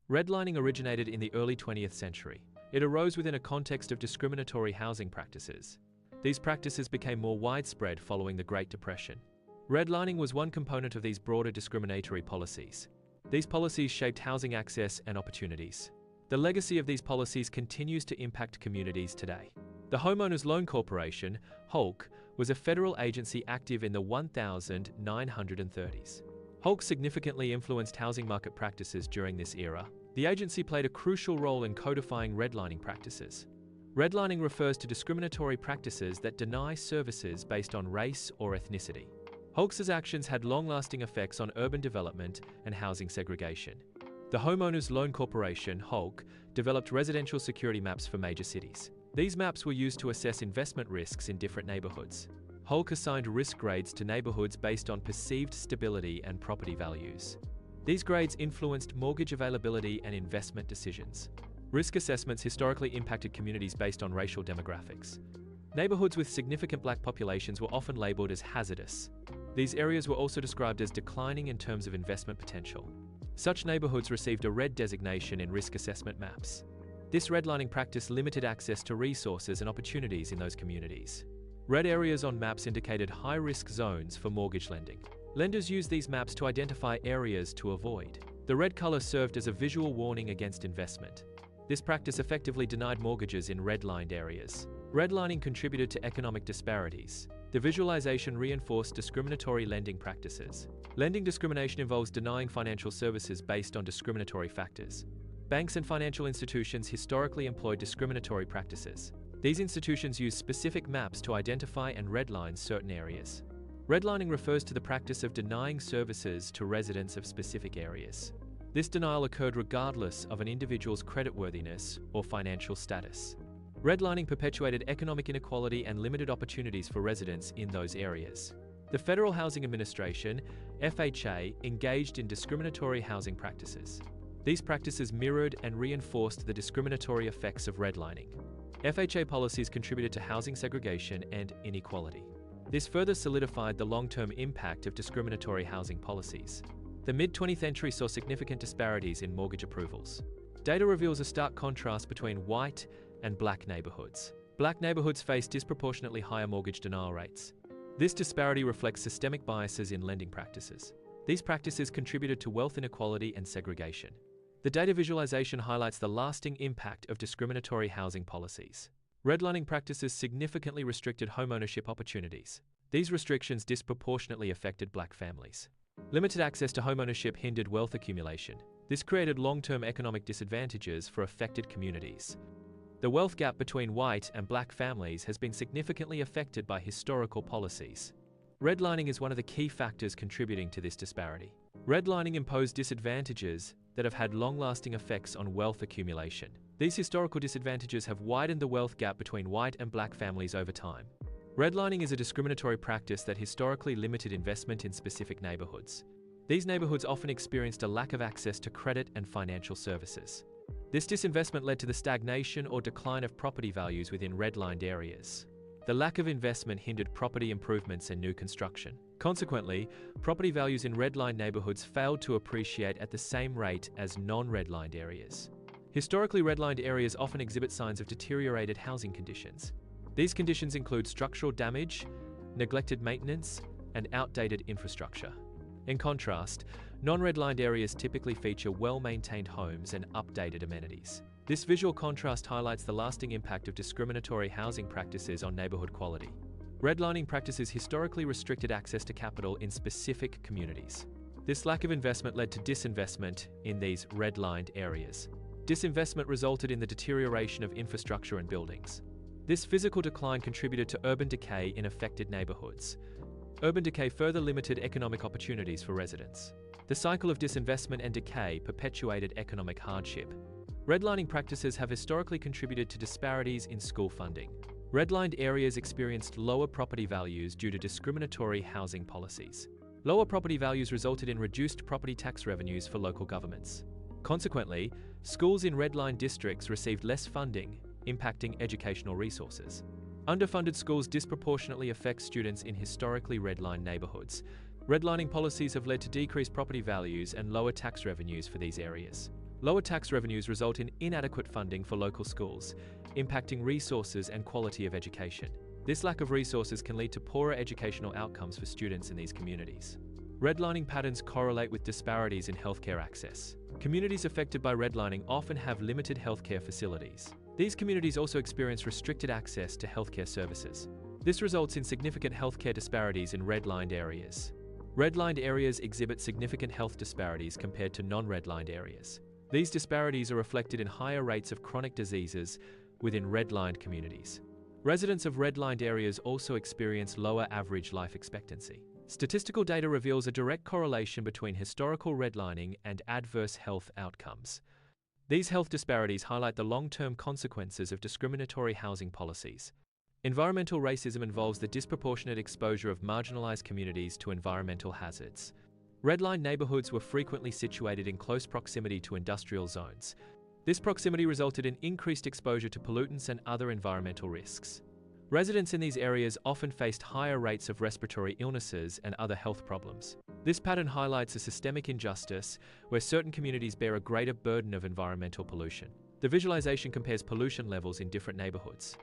Redlining originated in the early 20th century. It arose within a context of discriminatory housing practices. These practices became more widespread following the Great Depression. Redlining was one component of these broader discriminatory policies. These policies shaped housing access and opportunities. The legacy of these policies continues to impact communities today. The Homeowners Loan Corporation, HOLC, was a federal agency active in the 1930s. HOLC significantly influenced housing market practices during this era. The agency played a crucial role in codifying redlining practices. Redlining refers to discriminatory practices that deny services based on race or ethnicity. HOLC's actions had long-lasting effects on urban development and housing segregation. The Homeowners Loan Corporation, HOLC, developed residential security maps for major cities. These maps were used to assess investment risks in different neighborhoods. HOLC assigned risk grades to neighborhoods based on perceived stability and property values. These grades influenced mortgage availability and investment decisions. Risk assessments historically impacted communities based on racial demographics. Neighborhoods with significant black populations were often labeled as hazardous. These areas were also described as declining in terms of investment potential. Such neighborhoods received a red designation in risk assessment maps. This redlining practice limited access to resources and opportunities in those communities. Red areas on maps indicated high-risk zones for mortgage lending. Lenders used these maps to identify areas to avoid. The red color served as a visual warning against investment. This practice effectively denied mortgages in redlined areas. Redlining contributed to economic disparities. The visualization reinforced discriminatory lending practices. Lending discrimination involves denying financial services based on discriminatory factors. Banks and financial institutions historically employed discriminatory practices. These institutions use specific maps to identify and redline certain areas. Redlining refers to the practice of denying services to residents of specific areas. This denial occurred regardless of an individual's creditworthiness or financial status. Redlining perpetuated economic inequality and limited opportunities for residents in those areas. The Federal Housing Administration, FHA, engaged in discriminatory housing practices. These practices mirrored and reinforced the discriminatory effects of redlining. FHA policies contributed to housing segregation and inequality. This further solidified the long-term impact of discriminatory housing policies. The mid-20th century saw significant disparities in mortgage approvals. Data reveals a stark contrast between white and black neighborhoods. Black neighborhoods face disproportionately higher mortgage denial rates. This disparity reflects systemic biases in lending practices. These practices contributed to wealth inequality and segregation. The data visualization highlights the lasting impact of discriminatory housing policies. Redlining practices significantly restricted homeownership opportunities. These restrictions disproportionately affected black families. Limited access to homeownership hindered wealth accumulation. This created long-term economic disadvantages for affected communities. The wealth gap between white and black families has been significantly affected by historical policies. Redlining is one of the key factors contributing to this disparity. Redlining imposed disadvantages that have had long-lasting effects on wealth accumulation. These historical disadvantages have widened the wealth gap between white and black families over time. Redlining is a discriminatory practice that historically limited investment in specific neighborhoods. These neighborhoods often experienced a lack of access to credit and financial services. This disinvestment led to the stagnation or decline of property values within redlined areas. The lack of investment hindered property improvements and new construction. Consequently, property values in redlined neighborhoods failed to appreciate at the same rate as non-redlined areas. Historically, redlined areas often exhibit signs of deteriorated housing conditions. These conditions include structural damage, neglected maintenance, and outdated infrastructure. In contrast, non-redlined areas typically feature well-maintained homes and updated amenities. This visual contrast highlights the lasting impact of discriminatory housing practices on neighborhood quality. Redlining practices historically restricted access to capital in specific communities. This lack of investment led to disinvestment in these redlined areas. Disinvestment resulted in the deterioration of infrastructure and buildings. This physical decline contributed to urban decay in affected neighborhoods. Urban decay further limited economic opportunities for residents. The cycle of disinvestment and decay perpetuated economic hardship. Redlining practices have historically contributed to disparities in school funding. Redlined areas experienced lower property values due to discriminatory housing policies. Lower property values resulted in reduced property tax revenues for local governments. Consequently, schools in redlined districts received less funding, impacting educational resources. Underfunded schools disproportionately affect students in historically redlined neighborhoods. Redlining policies have led to decreased property values and lower tax revenues for these areas. Lower tax revenues result in inadequate funding for local schools, impacting resources and quality of education. This lack of resources can lead to poorer educational outcomes for students in these communities. Redlining patterns correlate with disparities in healthcare access. Communities affected by redlining often have limited healthcare facilities. These communities also experience restricted access to healthcare services. This results in significant healthcare disparities in redlined areas. Redlined areas exhibit significant health disparities compared to non-redlined areas. These disparities are reflected in higher rates of chronic diseases within redlined communities. Residents of redlined areas also experience lower average life expectancy. Statistical data reveals a direct correlation between historical redlining and adverse health outcomes. These health disparities highlight the long-term consequences of discriminatory housing policies. Environmental racism involves the disproportionate exposure of marginalized communities to environmental hazards. Redlined neighborhoods were frequently situated in close proximity to industrial zones. This proximity resulted in increased exposure to pollutants and other environmental risks. Residents in these areas often faced higher rates of respiratory illnesses and other health problems. This pattern highlights a systemic injustice where certain communities bear a greater burden of environmental pollution. The visualization compares pollution levels in different neighborhoods.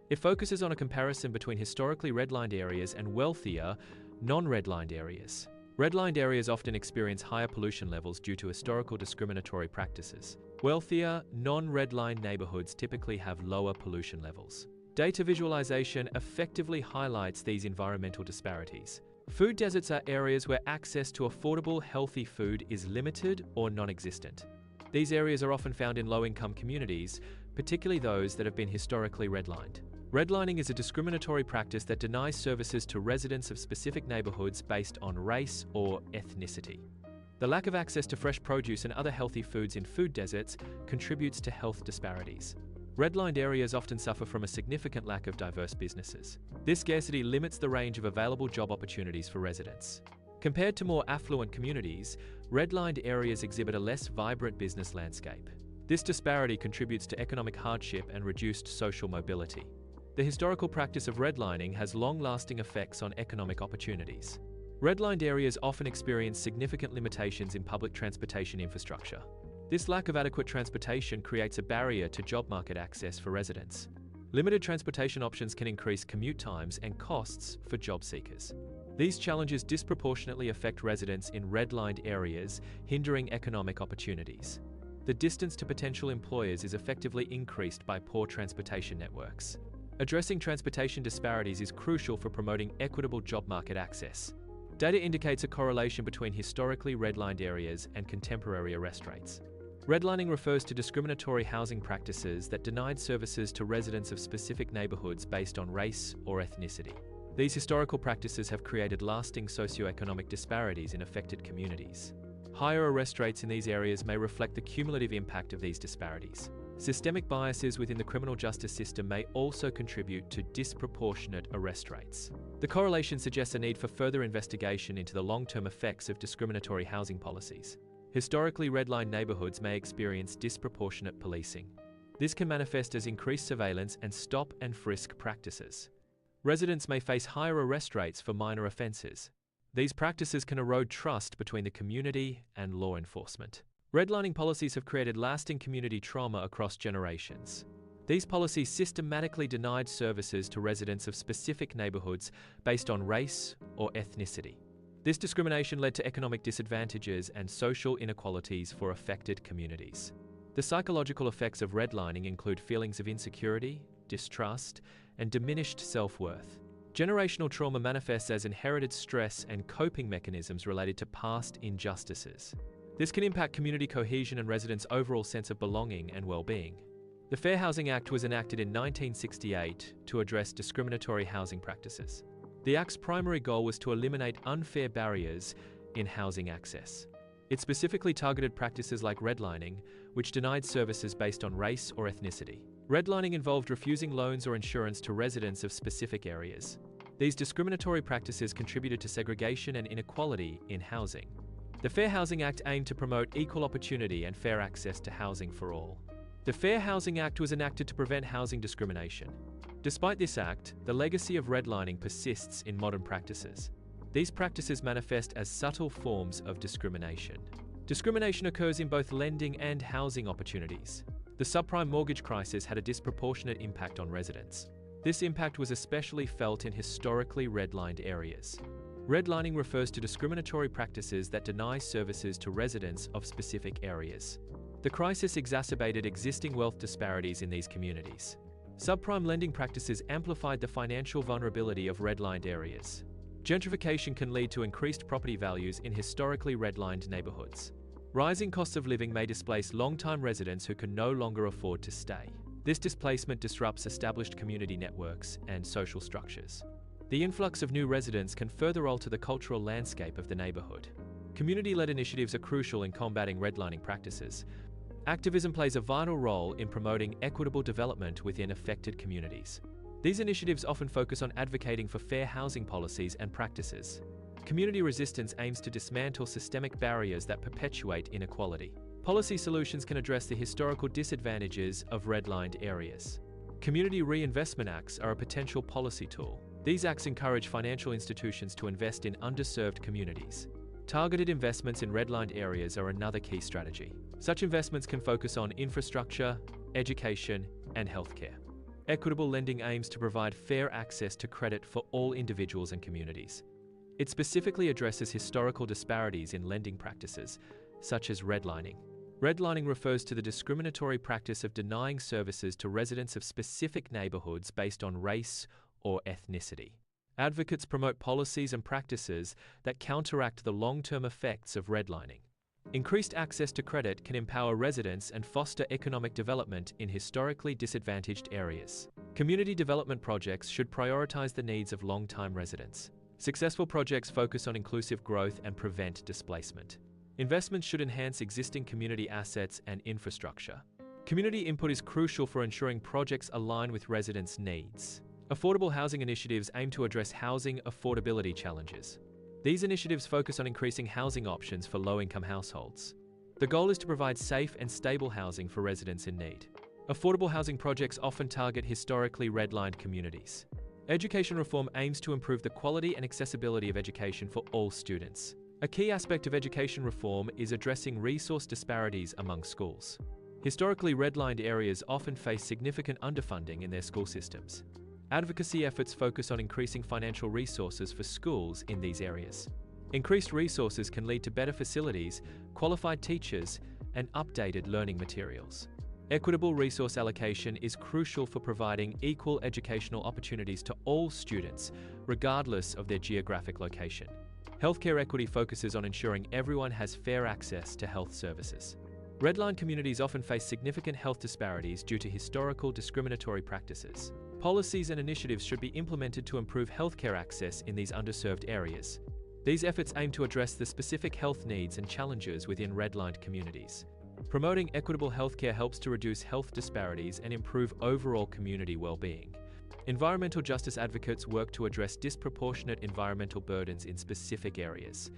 It focuses on a comparison between historically redlined areas and wealthier, non-redlined areas. Redlined areas often experience higher pollution levels due to historical discriminatory practices. Wealthier, non-redlined neighborhoods typically have lower pollution levels. Data visualization effectively highlights these environmental disparities. Food deserts are areas where access to affordable, healthy food is limited or non-existent. These areas are often found in low-income communities, particularly those that have been historically redlined. Redlining is a discriminatory practice that denies services to residents of specific neighborhoods based on race or ethnicity. The lack of access to fresh produce and other healthy foods in food deserts contributes to health disparities. Redlined areas often suffer from a significant lack of diverse businesses. This scarcity limits the range of available job opportunities for residents. Compared to more affluent communities, redlined areas exhibit a less vibrant business landscape. This disparity contributes to economic hardship and reduced social mobility. The historical practice of redlining has long-lasting effects on economic opportunities. Redlined areas often experience significant limitations in public transportation infrastructure. This lack of adequate transportation creates a barrier to job market access for residents. Limited transportation options can increase commute times and costs for job seekers. These challenges disproportionately affect residents in redlined areas, hindering economic opportunities. The distance to potential employers is effectively increased by poor transportation networks. Addressing transportation disparities is crucial for promoting equitable job market access. Data indicates a correlation between historically redlined areas and contemporary arrest rates. Redlining refers to discriminatory housing practices that denied services to residents of specific neighborhoods based on race or ethnicity. These historical practices have created lasting socioeconomic disparities in affected communities. Higher arrest rates in these areas may reflect the cumulative impact of these disparities. Systemic biases within the criminal justice system may also contribute to disproportionate arrest rates. The correlation suggests a need for further investigation into the long-term effects of discriminatory housing policies. Historically redlined neighborhoods may experience disproportionate policing. This can manifest as increased surveillance and stop and frisk practices. Residents may face higher arrest rates for minor offenses. These practices can erode trust between the community and law enforcement. Redlining policies have created lasting community trauma across generations. These policies systematically denied services to residents of specific neighborhoods based on race or ethnicity. This discrimination led to economic disadvantages and social inequalities for affected communities. The psychological effects of redlining include feelings of insecurity, distrust, and diminished self-worth. Generational trauma manifests as inherited stress and coping mechanisms related to past injustices. This can impact community cohesion and residents' overall sense of belonging and well-being. The Fair Housing Act was enacted in 1968 to address discriminatory housing practices. The Act's primary goal was to eliminate unfair barriers in housing access. It specifically targeted practices like redlining, which denied services based on race or ethnicity. Redlining involved refusing loans or insurance to residents of specific areas. These discriminatory practices contributed to segregation and inequality in housing. The Fair Housing Act aimed to promote equal opportunity and fair access to housing for all. The Fair Housing Act was enacted to prevent housing discrimination. Despite this act, the legacy of redlining persists in modern practices. These practices manifest as subtle forms of discrimination. Discrimination occurs in both lending and housing opportunities. The subprime mortgage crisis had a disproportionate impact on residents. This impact was especially felt in historically redlined areas. Redlining refers to discriminatory practices that deny services to residents of specific areas. The crisis exacerbated existing wealth disparities in these communities. Subprime lending practices amplified the financial vulnerability of redlined areas. Gentrification can lead to increased property values in historically redlined neighborhoods. Rising costs of living may displace long-time residents who can no longer afford to stay. This displacement disrupts established community networks and social structures. The influx of new residents can further alter the cultural landscape of the neighborhood. Community-led initiatives are crucial in combating redlining practices. Activism plays a vital role in promoting equitable development within affected communities. These initiatives often focus on advocating for fair housing policies and practices. Community resistance aims to dismantle systemic barriers that perpetuate inequality. Policy solutions can address the historical disadvantages of redlined areas. Community reinvestment acts are a potential policy tool. These acts encourage financial institutions to invest in underserved communities. Targeted investments in redlined areas are another key strategy. Such investments can focus on infrastructure, education, and healthcare. Equitable lending aims to provide fair access to credit for all individuals and communities. It specifically addresses historical disparities in lending practices, such as redlining. Redlining refers to the discriminatory practice of denying services to residents of specific neighborhoods based on race or ethnicity. Advocates promote policies and practices that counteract the long-term effects of redlining. Increased access to credit can empower residents and foster economic development in historically disadvantaged areas. Community development projects should prioritize the needs of long-time residents. Successful projects focus on inclusive growth and prevent displacement. Investments should enhance existing community assets and infrastructure. Community input is crucial for ensuring projects align with residents' needs. Affordable housing initiatives aim to address housing affordability challenges. These initiatives focus on increasing housing options for low-income households. The goal is to provide safe and stable housing for residents in need. Affordable housing projects often target historically redlined communities. Education reform aims to improve the quality and accessibility of education for all students. A key aspect of education reform is addressing resource disparities among schools. Historically redlined areas often face significant underfunding in their school systems. Advocacy efforts focus on increasing financial resources for schools in these areas. Increased resources can lead to better facilities, qualified teachers, and updated learning materials. Equitable resource allocation is crucial for providing equal educational opportunities to all students, regardless of their geographic location. Healthcare equity focuses on ensuring everyone has fair access to health services. Redlined communities often face significant health disparities due to historical discriminatory practices. Policies and initiatives should be implemented to improve healthcare access in these underserved areas. These efforts aim to address the specific health needs and challenges within redlined communities. Promoting equitable healthcare helps to reduce health disparities and improve overall community well-being. Environmental justice advocates work to address disproportionate environmental burdens in specific areas.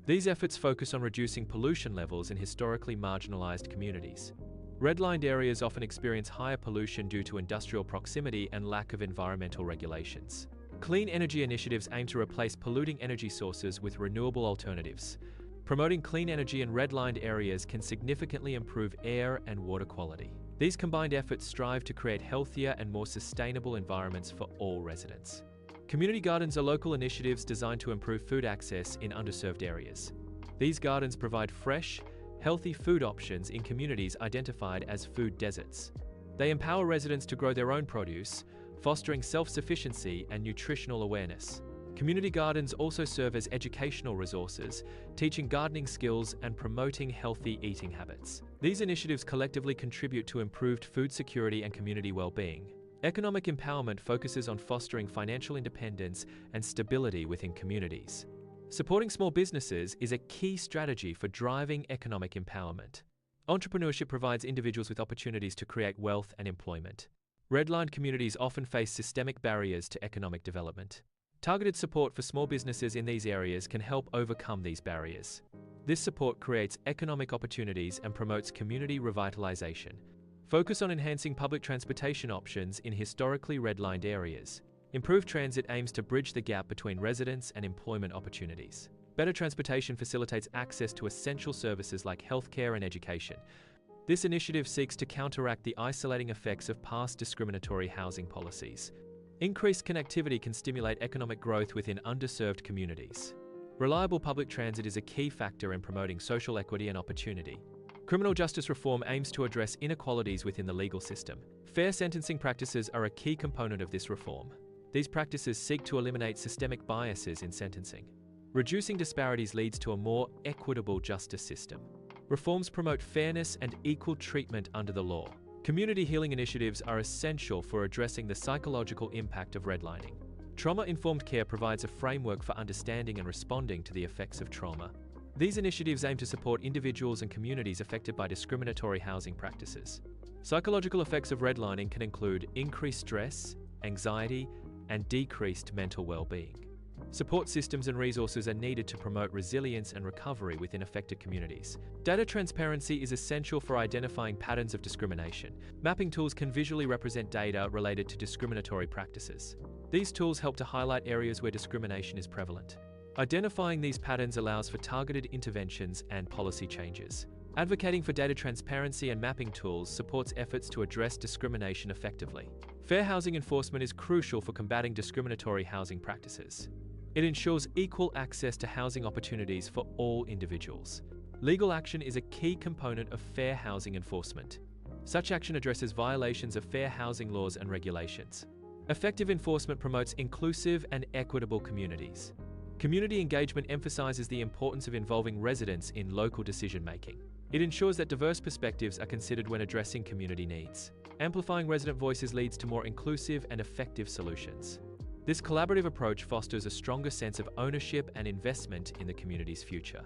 These efforts focus on reducing pollution levels in historically marginalized communities. Redlined areas often experience higher pollution due to industrial proximity and lack of environmental regulations. Clean energy initiatives aim to replace polluting energy sources with renewable alternatives. Promoting clean energy in redlined areas can significantly improve air and water quality. These combined efforts strive to create healthier and more sustainable environments for all residents. Community gardens are local initiatives designed to improve food access in underserved areas. These gardens provide fresh, healthy food options in communities identified as food deserts. They empower residents to grow their own produce, fostering self-sufficiency and nutritional awareness. Community gardens also serve as educational resources, teaching gardening skills and promoting healthy eating habits. These initiatives collectively contribute to improved food security and community well-being. Economic empowerment focuses on fostering financial independence and stability within communities. Supporting small businesses is a key strategy for driving economic empowerment. Entrepreneurship provides individuals with opportunities to create wealth and employment. Redlined communities often face systemic barriers to economic development. Targeted support for small businesses in these areas can help overcome these barriers. This support creates economic opportunities and promotes community revitalization. Focus on enhancing public transportation options in historically redlined areas. Improved transit aims to bridge the gap between residents and employment opportunities. Better transportation facilitates access to essential services like healthcare and education. This initiative seeks to counteract the isolating effects of past discriminatory housing policies. Increased connectivity can stimulate economic growth within underserved communities. Reliable public transit is a key factor in promoting social equity and opportunity. Criminal justice reform aims to address inequalities within the legal system. Fair sentencing practices are a key component of this reform. These practices seek to eliminate systemic biases in sentencing. Reducing disparities leads to a more equitable justice system. Reforms promote fairness and equal treatment under the law. Community healing initiatives are essential for addressing the psychological impact of redlining. Trauma-informed care provides a framework for understanding and responding to the effects of trauma. These initiatives aim to support individuals and communities affected by discriminatory housing practices. Psychological effects of redlining can include increased stress, anxiety, and decreased mental well-being. Support systems and resources are needed to promote resilience and recovery within affected communities. Data transparency is essential for identifying patterns of discrimination. Mapping tools can visually represent data related to discriminatory practices. These tools help to highlight areas where discrimination is prevalent. Identifying these patterns allows for targeted interventions and policy changes. Advocating for data transparency and mapping tools supports efforts to address discrimination effectively. Fair housing enforcement is crucial for combating discriminatory housing practices. It ensures equal access to housing opportunities for all individuals. Legal action is a key component of fair housing enforcement. Such action addresses violations of fair housing laws and regulations. Effective enforcement promotes inclusive and equitable communities. Community engagement emphasizes the importance of involving residents in local decision-making. It ensures that diverse perspectives are considered when addressing community needs. Amplifying resident voices leads to more inclusive and effective solutions. This collaborative approach fosters a stronger sense of ownership and investment in the community's future.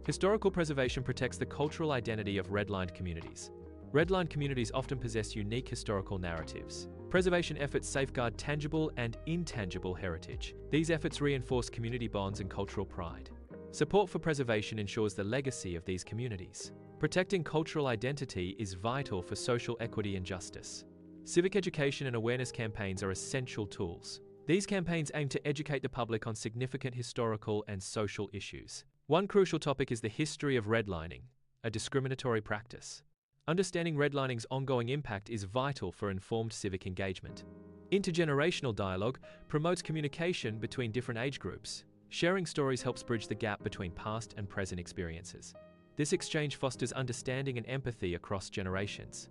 Historical preservation protects the cultural identity of redlined communities. Redlined communities often possess unique historical narratives. Preservation efforts safeguard tangible and intangible heritage. These efforts reinforce community bonds and cultural pride. Support for preservation ensures the legacy of these communities. Protecting cultural identity is vital for social equity and justice. Civic education and awareness campaigns are essential tools. These campaigns aim to educate the public on significant historical and social issues. One crucial topic is the history of redlining, a discriminatory practice. Understanding redlining's ongoing impact is vital for informed civic engagement. Intergenerational dialogue promotes communication between different age groups. Sharing stories helps bridge the gap between past and present experiences. This exchange fosters understanding and empathy across generations.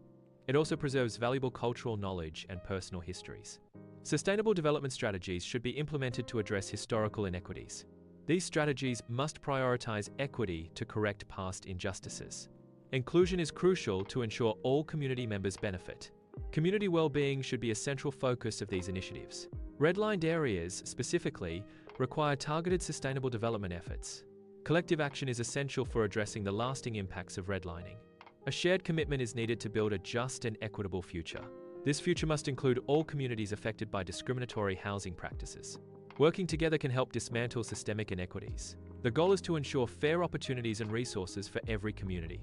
It also preserves valuable cultural knowledge and personal histories. Sustainable development strategies should be implemented to address historical inequities. These strategies must prioritize equity to correct past injustices. Inclusion is crucial to ensure all community members benefit. Community well-being should be a central focus of these initiatives. Redlined areas, specifically, require targeted sustainable development efforts. Collective action is essential for addressing the lasting impacts of redlining. A shared commitment is needed to build a just and equitable future. This future must include all communities affected by discriminatory housing practices. Working together can help dismantle systemic inequities. The goal is to ensure fair opportunities and resources for every community.